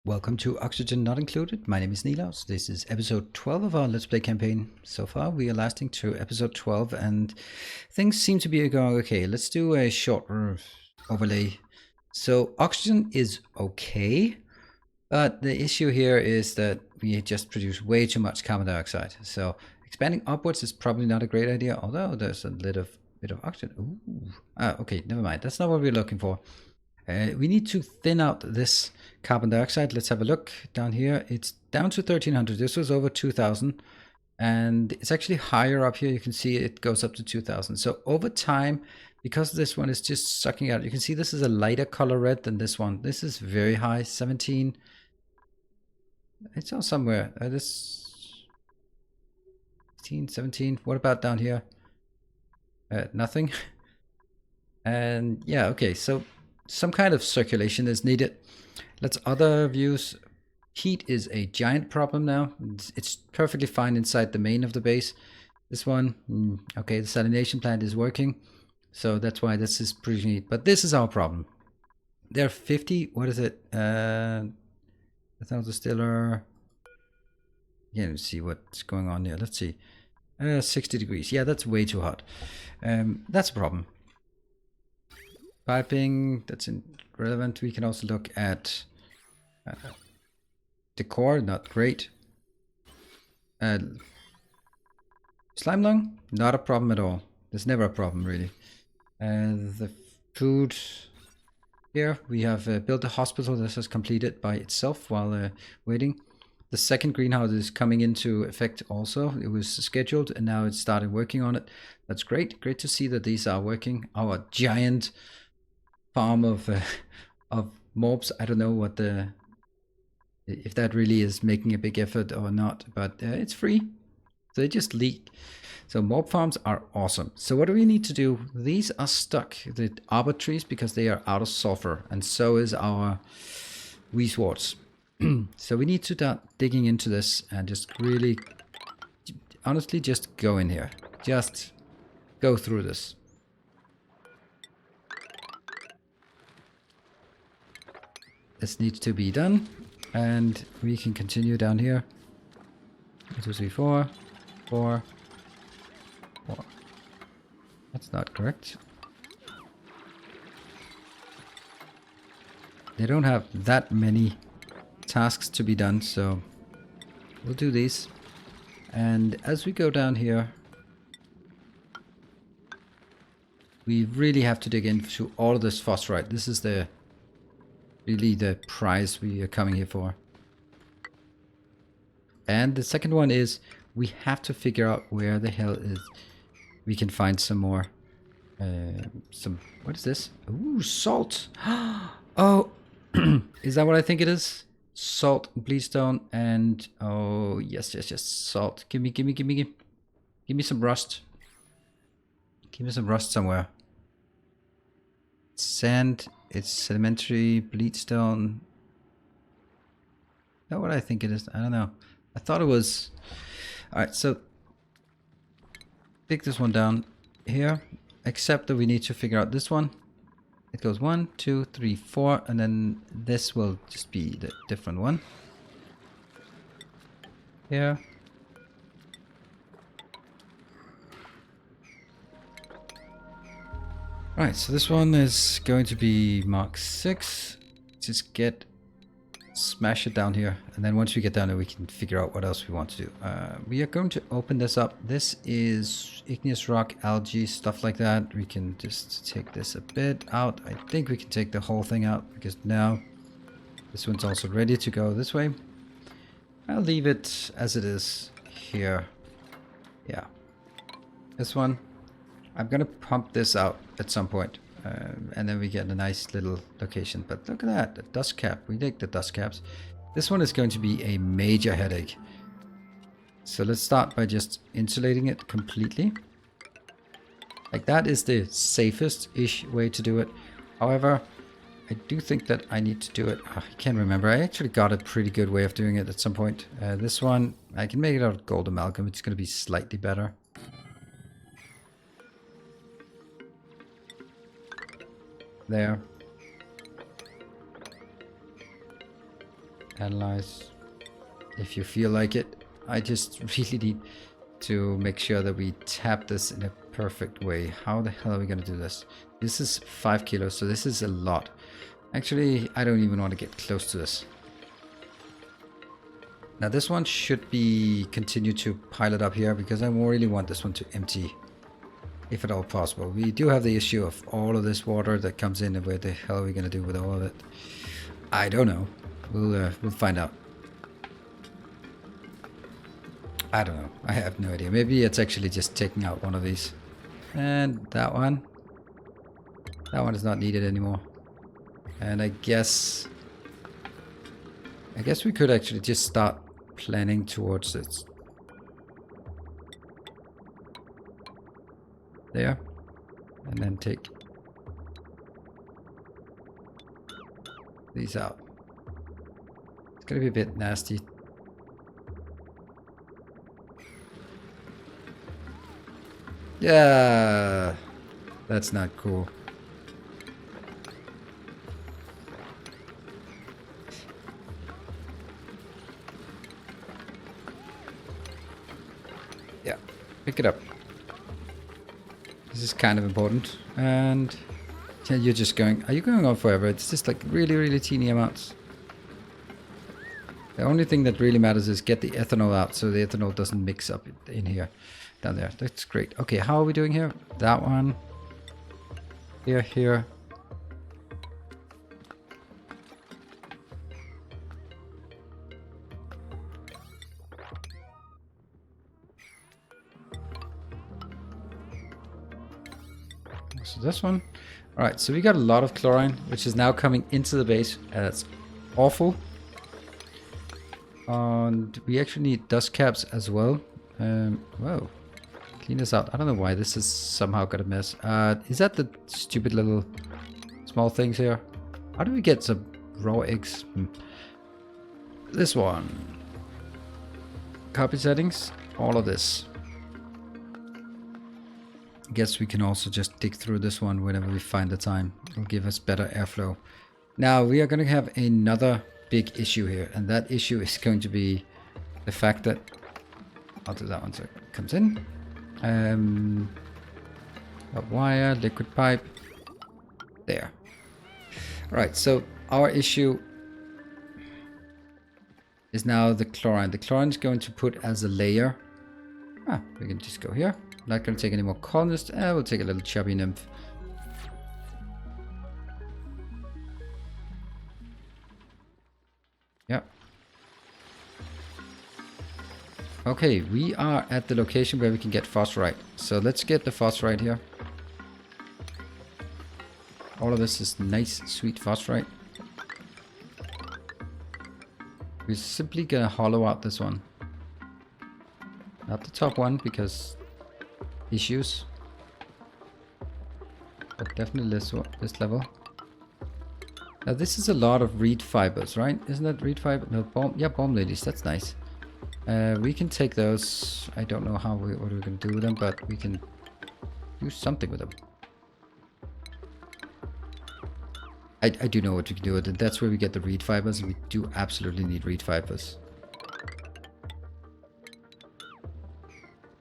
Welcome to Oxygen Not Included. My name is Nilaus. This is episode 12 of our Let's Play campaign. So far, we are lasting to episode 12 and things seem to be going okay. Let's do a short overlay. So oxygen is okay, but the issue here is that we just produce way too much carbon dioxide. So expanding upwards is probably not a great idea, although there's a little bit of oxygen. Ooh. Okay, never mind. That's not what we're looking for. We need to thin out this carbon dioxide. Let's have a look down here. It's down to 1300. This was over 2000 and it's actually higher up here. You can see it goes up to 2000. So over time, because this one is just sucking out, you can see this is a lighter color red than this one. This is very high, 17. It's on somewhere. This 16, 17. What about down here? Nothing. And yeah, okay, so some kind of circulation is needed. Let's other views. Heat is a giant problem now. It's perfectly fine inside the main of the base. This one, okay, the salination plant is working. So that's why this is pretty neat. But this is our problem. There are 50, what is it? The distiller. Yeah, let's see what's going on here. Let's see. 60 degrees. Yeah, that's way too hot. That's a problem. Piping, that's irrelevant. We can also look at decor, not great. Slime lung, not a problem at all. There's never a problem really. The food here, we have built a hospital. This is completed by itself while waiting. The second greenhouse is coming into effect also. It was scheduled and now it's started working on it. That's great. Great to see that these are working. Our giant farm of mobs. I don't know what if that really is making a big effort or not, but it's free. So they just leak. So mob farms are awesome. So what do we need to do? These are stuck, the arbor trees, because they are out of sulfur, and so is our weeseworts. So we need to start digging into this and just really, honestly, just go in here. Just go through this. This needs to be done, and we can continue down here. 1, 2, 3, 4, 4, 4. That's not correct. They don't have that many tasks to be done, so we'll do these. And as we go down here, we really have to dig into all of this phosphorite. This is really the prize we are coming here for. And the second one is we have to figure out where the hell is we can find some more what is this? Ooh, salt. Oh, is that what I think it is? Salt, bleedstone, and oh yes, salt. Give me some rust. Give me some rust somewhere. Sand. It's sedimentary, bleedstone. Is that what I think it is? I don't know. I thought it was. Alright, so pick this one down here. Except that we need to figure out this one. It goes 1, 2, 3, 4, and then this will just be the different one. Here. Right, so this one is going to be Mark 6. Just smash it down here, and then once we get down there we can figure out what else we want to do. We are going to open this up. This is igneous rock, algae, stuff like that. We can just take this a bit out. I think we can take the whole thing out because now this one's also ready to go this way. I'll leave it as it is here. Yeah, this one I'm gonna pump this out at some point, and then we get a nice little location. But look at that, the dust cap. We take the dust caps. This one is going to be a major headache. So let's start by just insulating it completely. Like that is the safest-ish way to do it. However, I do think that I need to do it. I can't remember. I actually got a pretty good way of doing it at some point. This one, I can make it out of gold amalgam. It's going to be slightly better. There. Analyze if you feel like it. I just really need to make sure that we tap this in a perfect way. How the hell are we going to do this? This is 5 kilos, so this is a lot. Actually, I don't even want to get close to this. Now this one should be continue to pile it up here because I really want this one to empty, if at all possible. We do have the issue of all of this water that comes in, and what the hell are we going to do with all of it? I don't know. We'll find out. I don't know. I have no idea. Maybe it's actually just taking out one of these. And that one. That one is not needed anymore. And I guess we could actually just start planning towards it. There. And then take these out. It's gonna be a bit nasty. Yeah, that's not cool. Yeah, pick it up. This is kind of important. And yeah, you're just going, are you going on forever? It's just like really, really teeny amounts. The only thing that really matters is get the ethanol out so the ethanol doesn't mix up in here. Down there. That's great. Okay, how are we doing here? That one. Here, here. So this one. Alright, so we got a lot of chlorine, which is now coming into the base. That's awful. And we actually need dust caps as well. Whoa. Clean this out. I don't know why this is somehow got a mess. Is that the stupid little small things here? How do we get some raw eggs? This one. Copy settings. All of this. I guess we can also just dig through this one whenever we find the time. It'll give us better airflow. Now we are going to have another big issue here. And that issue is going to be the fact that... I'll do that one so it comes in. A wire, liquid pipe. There. Right, so our issue is now the chlorine. The chlorine is going to put as a layer. We can just go here. Not going to take any more colonists. We'll take a little chubby nymph. Yeah. Okay, we are at the location where we can get phosphorite. So let's get the phosphorite here. All of this is nice, sweet phosphorite. We're simply gonna hollow out this one. Not the top one, because issues. But definitely this level. Now this is a lot of reed fibers, right? Isn't that reed fiber? No, bomb. Yeah, bomb lilies. That's nice. We can take those. I don't know what we're going to do with them, but we can do something with them. I do know what we can do with it. That's where we get the reed fibers, and we do absolutely need reed fibers.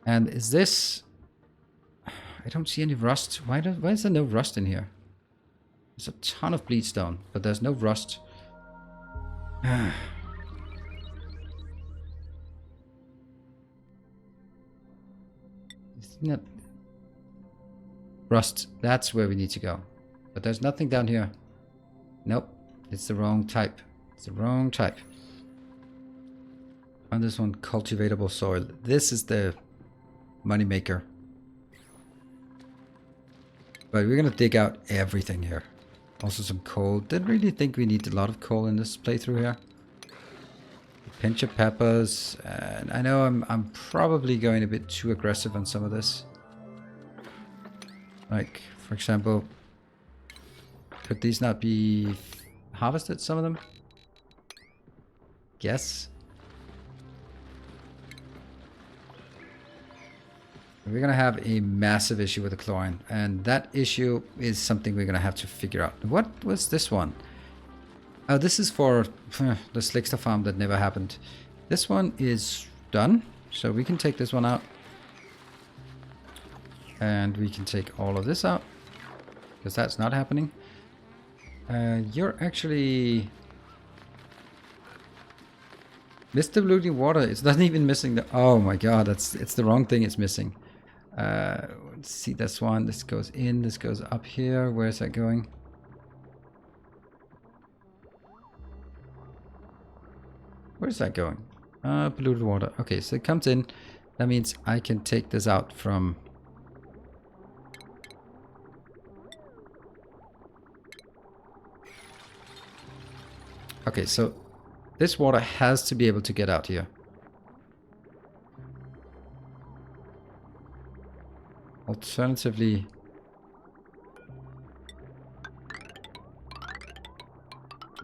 And is this... I don't see any rust. Why is there no rust in here? There's a ton of bleed stone, but there's no rust. Isn't that... Rust. That's where we need to go. But there's nothing down here. Nope. It's the wrong type. It's the wrong type. On this one, cultivatable soil. This is the money maker. But we're gonna dig out everything here. Also some coal. Didn't really think we need a lot of coal in this playthrough here. A pinch of peppers. And I know I'm probably going a bit too aggressive on some of this. Like, for example, could these not be harvested, some of them? Yes. We're going to have a massive issue with the chlorine. And that issue is something we're going to have to figure out. What was this one? Oh, this is for the Slickster farm that never happened. This one is done, so we can take this one out. And we can take all of this out, because that's not happening. You're actually... Mr. Bloody Water, it's not even missing the... Oh my god, it's the wrong thing it's missing. Let's see this one. This goes in, this goes up here. Where is that going? Where is that going? Polluted water. Okay, so it comes in. That means I can take this out from... Okay, so this water has to be able to get out here. Alternatively...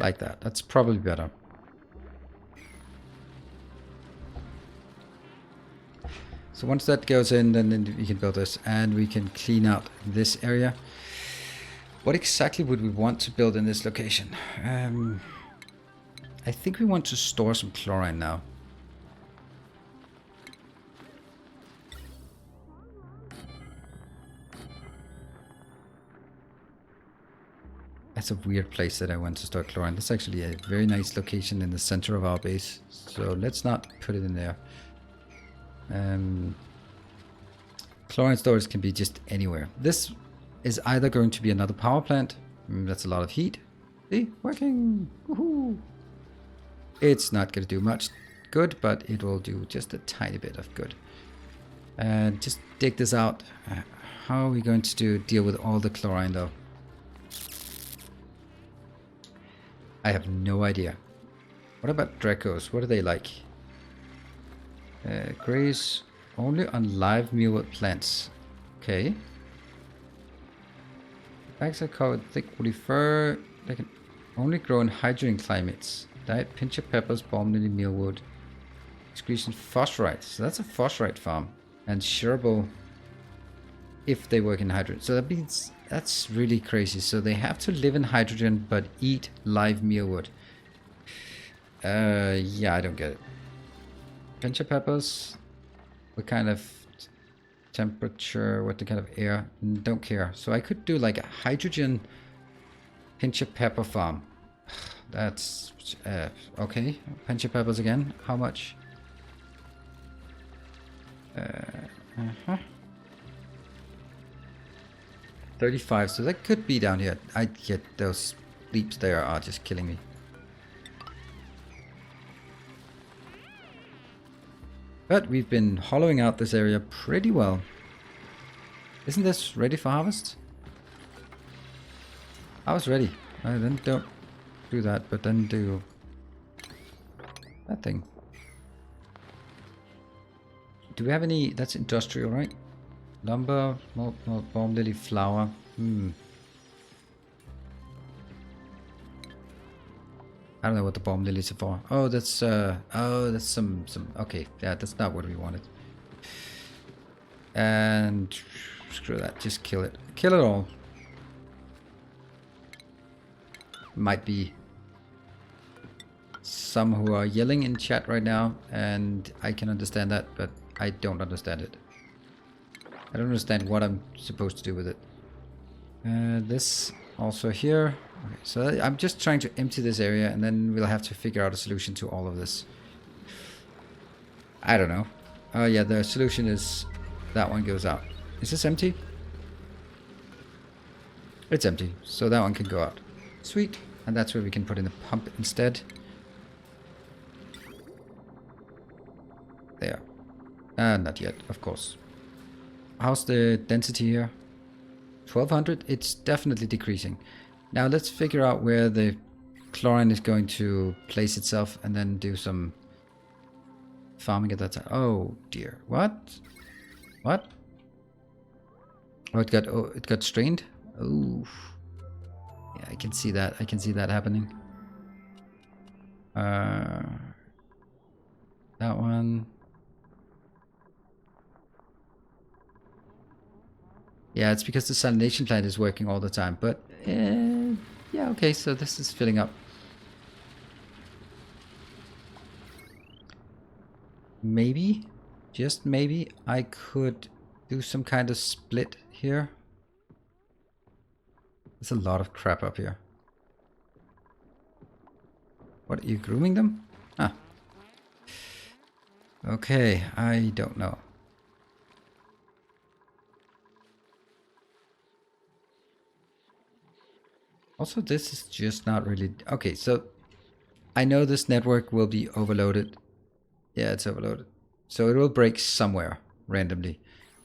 like that. That's probably better. So once that goes in, then we can build this, and we can clean out this area. What exactly would we want to build in this location? I think we want to store some chlorine now. That's a weird place that I want to store chlorine. That's actually a very nice location in the center of our base. So let's not put it in there. Chlorine storage can be just anywhere. This is either going to be another power plant. That's a lot of heat. See? Working! Woohoo! It's not going to do much good, but it will do just a tiny bit of good. And just dig this out. How are we going to deal with all the chlorine though? I have no idea. What about Dracos? What are they like? Graze only on live mealwood plants. Okay. Bags are covered thick woody fur. They can only grow in hydrogen climates. Diet pincher peppers, balm lily, mealwood. Excretion phosphorite. So that's a phosphorite farm. And shareable if they work in hydrogen. So that means that's really crazy. So they have to live in hydrogen but eat live mealwood. Yeah, I don't get it. Pincher peppers. What kind of temperature? What the kind of air? Don't care. So I could do like a hydrogen pincher pepper farm. That's okay. Pincher peppers again. How much? 35. So that could be down here. I get those leaps there are just killing me. But we've been hollowing out this area pretty well. Isn't this ready for harvest? I was ready. Then don't do that, but then do that thing. Do we have any? That's industrial, right? Lumber, more balm lily flower. I don't know what the balm lilies are for. Oh, that's some. Okay, yeah, that's not what we wanted. And screw that. Just kill it. Kill it all. Might be some who are yelling in chat right now, and I can understand that, but I don't understand it. I don't understand what I'm supposed to do with it. This also here. Okay, so I'm just trying to empty this area, and then we'll have to figure out a solution to all of this. I don't know. Oh yeah, the solution is that one goes out. Is this empty? It's empty, so that one can go out. Sweet. And that's where we can put in the pump instead. There. Not yet, of course. How's the density here? 1200? It's definitely decreasing. Now let's figure out where the chlorine is going to place itself and then do some farming at that time. Oh dear. What? What? Oh, it got strained? Oof. Yeah, I can see that. I can see that happening. That one. Yeah, it's because the salination plant is working all the time. But yeah, okay. So this is filling up. maybe, just maybe, I could do some kind of split here. There's a lot of crap up here. What, are you grooming them? Ah. Okay, I don't know. Also, this is just not really... Okay, so I know this network will be overloaded. Yeah, it's overloaded. So it will break somewhere randomly.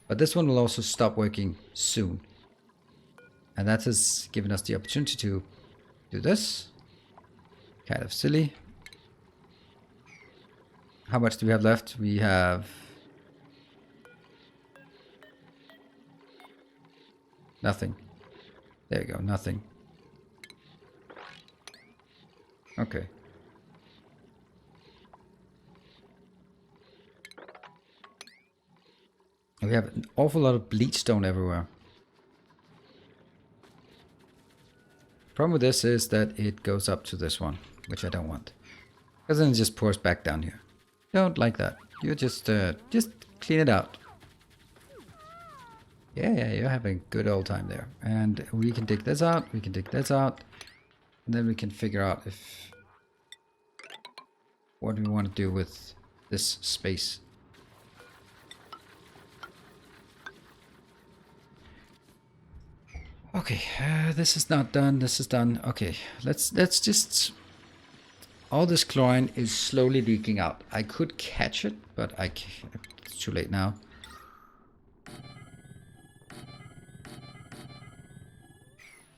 But this one will also stop working soon. And that has given us the opportunity to do this. Kind of silly. How much do we have left? We have... nothing. There you go, nothing. Okay. We have an awful lot of bleach stone everywhere. Problem with this is that it goes up to this one, which I don't want. Because then it just pours back down here. Don't like that. You just clean it out. Yeah, you're having a good old time there. And we can dig this out, we can dig this out. And then we can figure out if... what do we want to do with this space. Okay, this is not done, this is done. Okay, let's just... all this chlorine is slowly leaking out. I could catch it, but it's too late now.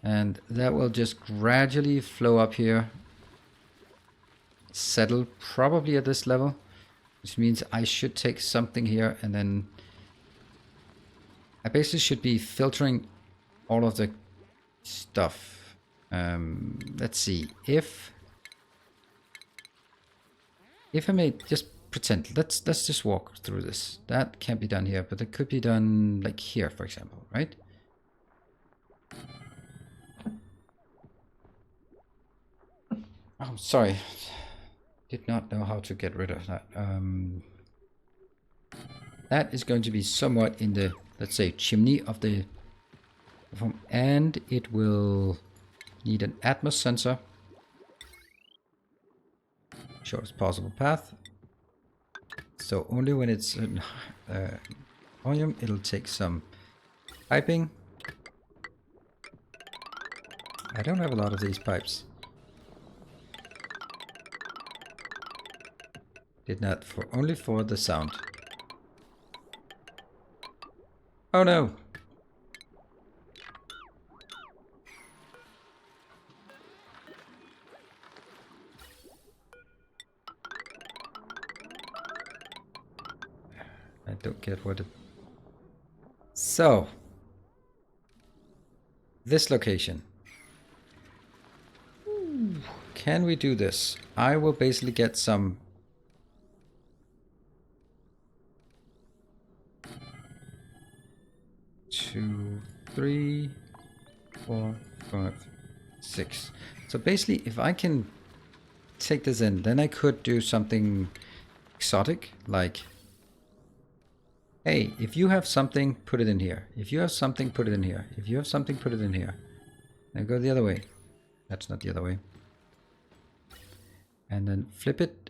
And that will just gradually flow up here. Settle probably at this level. Which means I should take something here and then... I basically should be filtering all of the stuff. Let's see. If I may just pretend, let's just walk through this. That can't be done here, but it could be done like here, for example, right? Oh, sorry. Did not know how to get rid of that. That is going to be somewhat in the, let's say, chimney of the... and it will need an atmos sensor. Shortest possible path. So only when it's in volume, it'll take some piping. I don't have a lot of these pipes. Did not for only for the sound. Oh no! I don't get what it... So, this location. Can we do this? I will basically get some... 2, 3, 4, 5, 6. So basically, if I can take this in, then I could do something exotic, like... hey, if you have something, put it in here. If you have something, put it in here. If you have something, put it in here. Now go the other way. That's not the other way. And then flip it.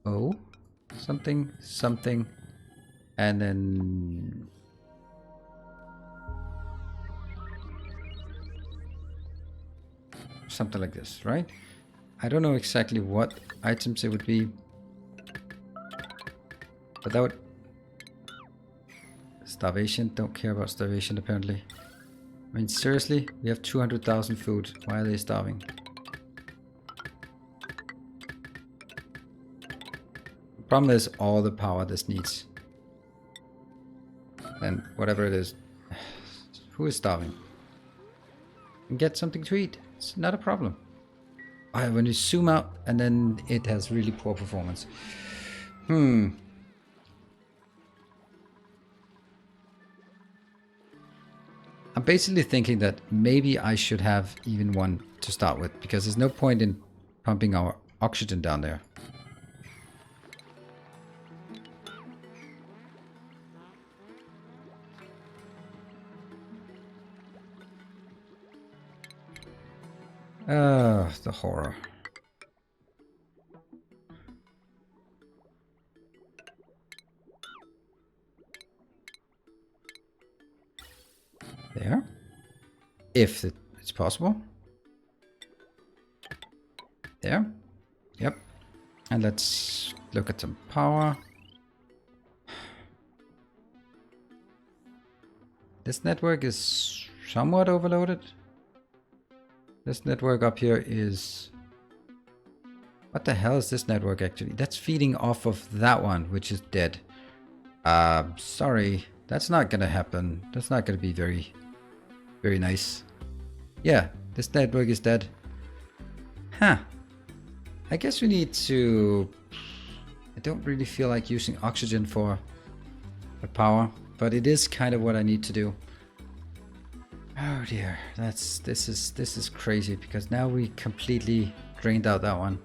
Oh, something, something. And then... something like this, right? I don't know exactly what items it would be. But that would... starvation, don't care about starvation apparently. I mean, seriously, we have 200,000 food. Why are they starving? The problem is all the power this needs. And whatever it is, who is starving? And get something to eat. It's not a problem. When you zoom out, and then it has really poor performance. I'm basically thinking that maybe I should have even one to start with, because there's no point in pumping our oxygen down there. The horror. There. If it's possible. There. Yep. And let's look at some power. This network is somewhat overloaded. This network up here is... What the hell is this network actually? That's feeding off of that one, which is dead. Sorry. That's not gonna happen. That's not gonna be very nice. Yeah, this network is dead. Huh. I guess we need to... I don't really feel like using oxygen for power, but it is kind of what I need to do. Oh dear, this is crazy because now we completely drained out that one.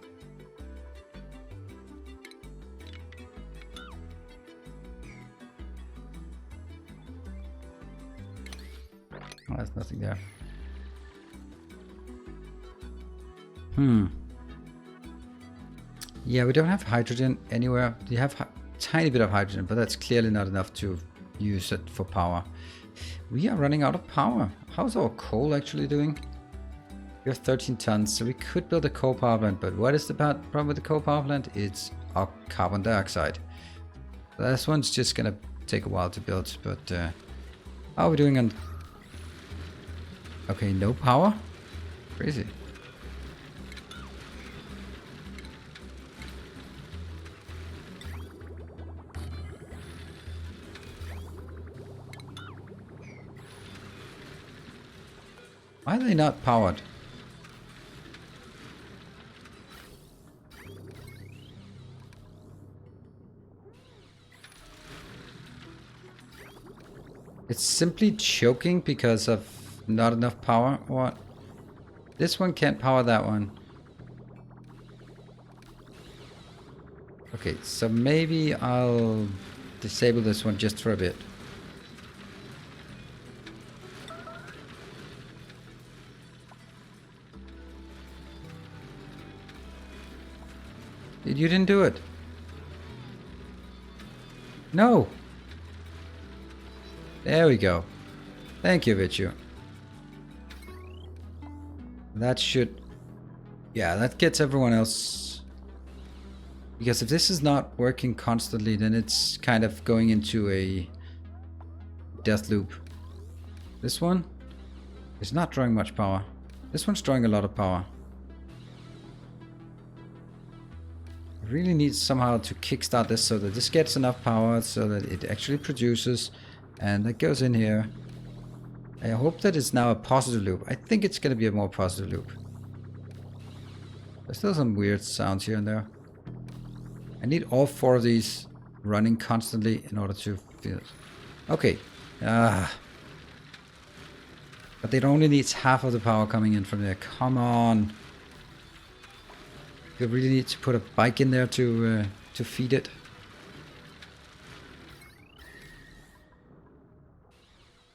Oh, there's nothing there. Yeah, we don't have hydrogen anywhere. We have a tiny bit of hydrogen, but that's clearly not enough to use it for power. We are running out of power. How's our coal actually doing? We have 13 tons, so we could build a coal power plant, but what is the problem with the coal power plant? It's our carbon dioxide. This one's just gonna take a while to build, but how are we doing on... Okay, no power? Crazy. Why are they not powered? It's simply choking because of not enough power, or what? This one can't power that one. Okay, so maybe I'll disable this one just for a bit. You didn't do it. No. There we go. Thank you, Vichu. That should... Yeah, that gets everyone else... Because if this is not working constantly, then it's kind of going into a death loop. This one is not drawing much power. This one's drawing a lot of power. Really needs somehow to kickstart this so that this gets enough power so that it actually produces, and that goes in here. I hope that it's now a positive loop. I think it's going to be a more positive loop. There's still some weird sounds here and there. I need all 4 of these running constantly in order to feel it. Okay. But it only needs half of the power coming in from there. Come on. You really need to put a bike in there to feed it.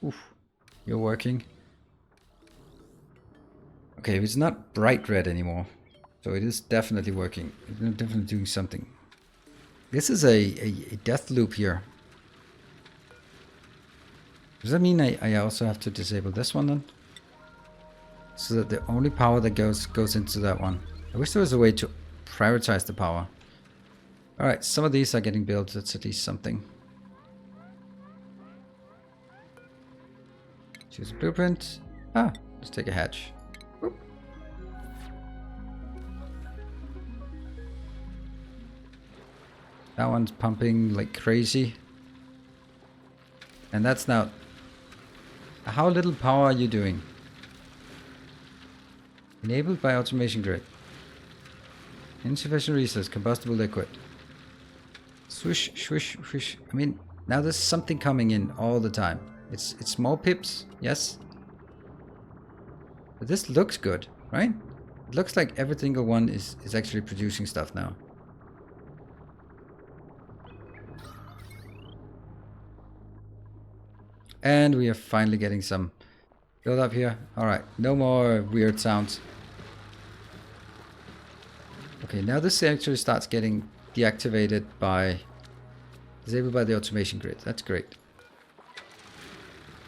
Oof, you're working. Okay, it's not bright red anymore, so it is definitely working. It's definitely doing something. This is a death loop here. Does that mean I also have to disable this one then? So that the only power that goes into that one. I wish there was a way to prioritize the power. Alright, some of these are getting built. That's at least something. Choose a blueprint. Let's take a hatch. Whoop. That one's pumping like crazy. And that's now... How little power are you doing? Enabled by automation grid. Insufficient resource, combustible liquid. Swish, swish, swish. I mean, now there's something coming in all the time. It's small pips, yes. But this looks good, right? It looks like every single one is actually producing stuff now. And we are finally getting some build up here. Alright, no more weird sounds. Okay, now this actually starts getting deactivated by... disabled by the automation grid. That's great.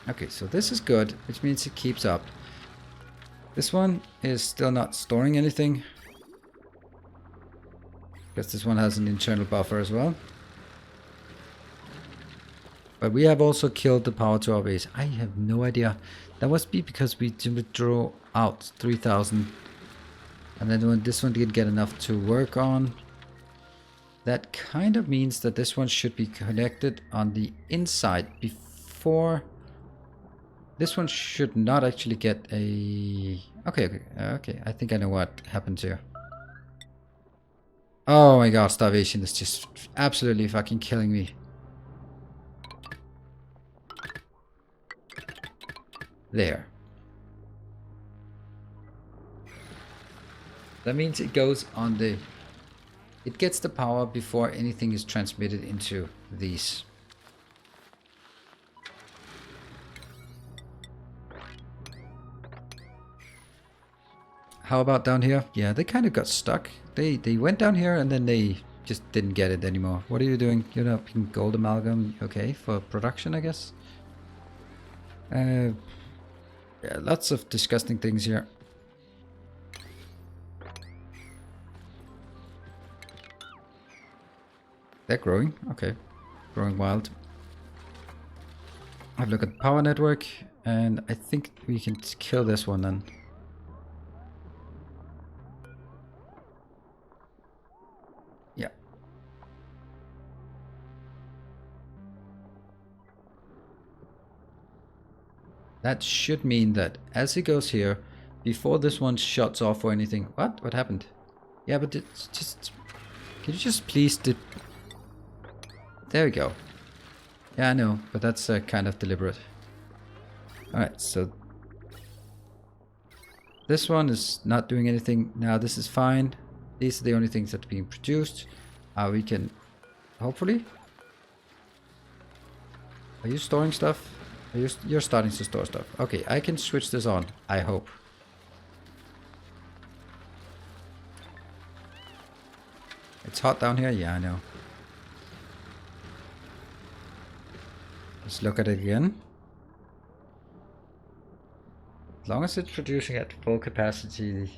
Okay, so this is good, which means it keeps up. This one is still not storing anything. Because this one has an internal buffer as well. But we have also killed the power to our base. I have no idea. That must be because we draw out 3,000. And then when this one didn't get enough to work on. That kind of means that this one should be connected on the inside before... This one should not actually get a... Okay. I think I know what happened here. Oh my god, starvation is just absolutely fucking killing me. There. That means it goes on the... It gets the power before anything is transmitted into these. How about down here? Yeah, they kind of got stuck. They went down here and then they just didn't get it anymore. What are you doing? You're not picking gold amalgam. Okay, for production, I guess. Yeah, lots of disgusting things here. They're growing. Okay, growing wild. Have a look at the power network, and I think we can kill this one then. Yeah. That should mean that as it goes here, before this one shuts off or anything... What? What happened? Yeah, but it's just... Can you just please... There we go. Yeah, I know, but that's kind of deliberate. Alright, so... This one is not doing anything. Now this is fine. These are the only things that are being produced. We can... Hopefully... Are you storing stuff? You're starting to store stuff. Okay, I can switch this on, I hope. It's hot down here? Yeah, I know. Let's look at it again. As long as it's producing at full capacity.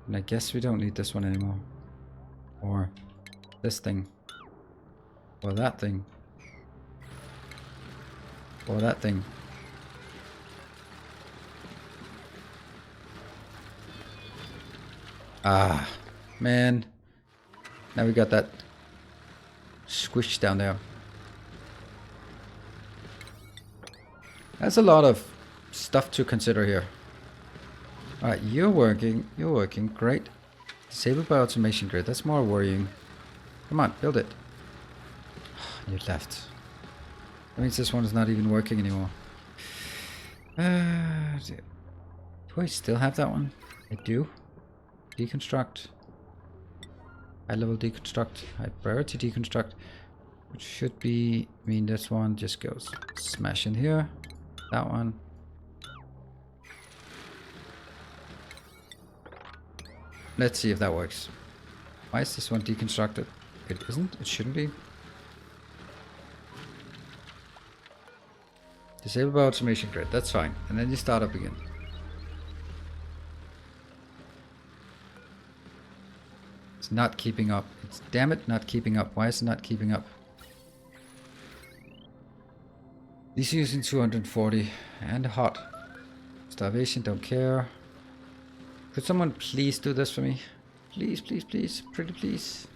And I guess we don't need this one anymore. Or this thing. Or that thing. Or that thing. Ah, man. Now we got that squish down there. That's a lot of stuff to consider here. Alright, you're working, great. Disabled by automation grid, that's more worrying. Come on, build it. You left. That means this one is not even working anymore. Do I still have that one? I do. Deconstruct. High level deconstruct. High priority deconstruct. Which should be mean this one just goes smash in here. That one. Let's see if that works. Why is this one deconstructed? It isn't. It shouldn't be. Disable by automation grid. That's fine. And then you start up again. It's not keeping up. It's damn it not keeping up. Why is it not keeping up? These using 240 and hot. Starvation, don't care. Could someone please do this for me? Please, please, please. Pretty please.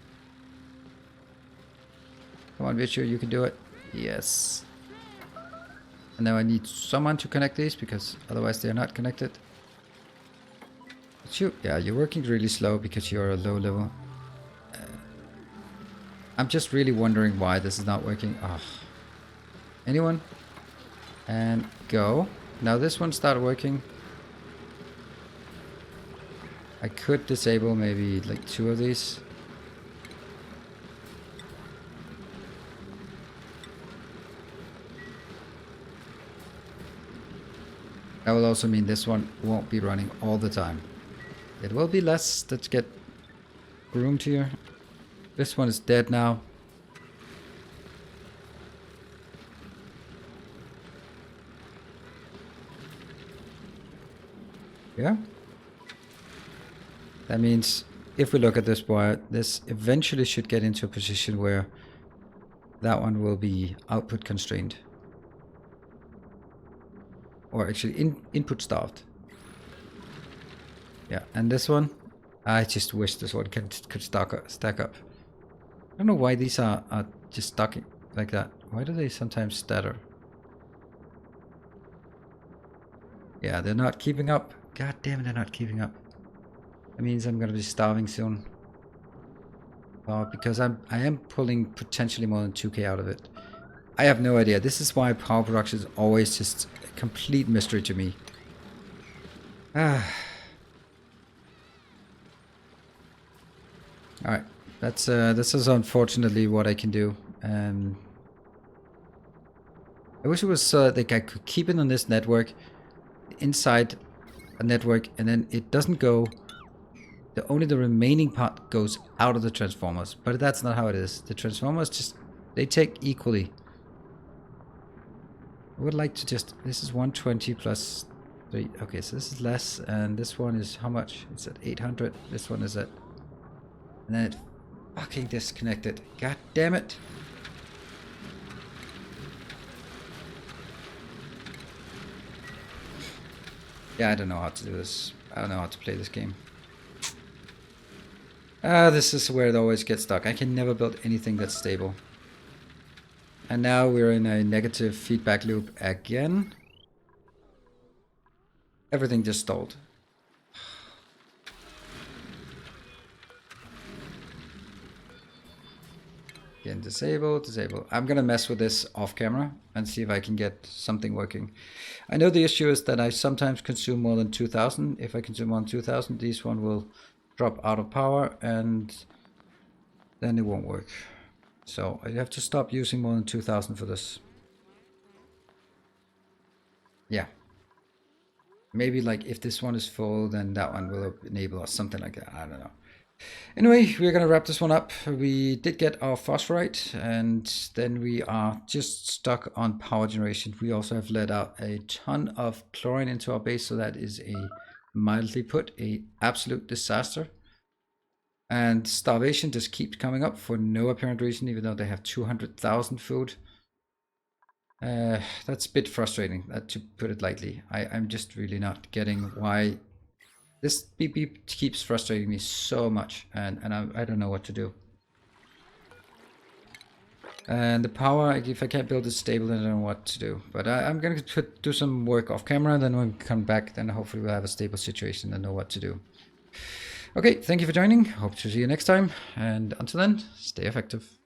Come on, Victor, you can do it. Yes. And now I need someone to connect these because otherwise they're not connected. But yeah, you're working really slow because you're a low level. I'm just really wondering why this is not working. Oh. Anyone? And go. Now this one started working. I could disable maybe like 2 of these. That will also mean this one won't be running all the time. It will be less that get groomed here. This one is dead now. Yeah. That means if we look at this wire, this eventually should get into a position where that one will be output constrained. Or actually input starved. Yeah, and this one, I just wish this one could stack up. I don't know why these are just stuck like that. Why do they sometimes stutter? Yeah, they're not keeping up. God damn it, they're not keeping up. That means I'm gonna be starving soon. Because I am pulling potentially more than 2k out of it. I have no idea. This is why power production is always just a complete mystery to me. Alright, this is unfortunately what I can do. I wish it was like I could keep it on this network, inside a network, and then it doesn't go. Only the remaining part goes out of the transformers, but that's not how it is. The transformers just, they take equally. I would like to just, this is 120 plus 3. Okay, so this is less, and this one is how much? It's at 800. This one is at, and then it fucking disconnected. God damn it. Yeah, I don't know how to do this. I don't know how to play this game. This is where it always gets stuck. I can never build anything that's stable. And now we're in a negative feedback loop again. Everything just stalled. Again, disable. I'm gonna mess with this off camera and see if I can get something working. I know the issue is that I sometimes consume more than 2000. If I consume more than 2000, this one will drop out of power and then it won't work. So I have to stop using more than 2000 for this. Yeah. Maybe like if this one is full, then that one will enable us, something like that. I don't know. Anyway, we're gonna wrap this one up. We did get our phosphorite, and then we are just stuck on power generation. We also have let out a ton of chlorine into our base, so that is a mildly put, a absolute disaster. And starvation just keeps coming up for no apparent reason, even though they have 200,000 food. That's a bit frustrating, to put it lightly. I'm just really not getting why this beep beep keeps frustrating me so much, and I don't know what to do. And the power, if I can't build it stable, then I don't know what to do. But I'm gonna do some work off camera, and then when we come back, then hopefully we'll have a stable situation and know what to do. Okay, thank you for joining. Hope to see you next time, and until then, stay effective.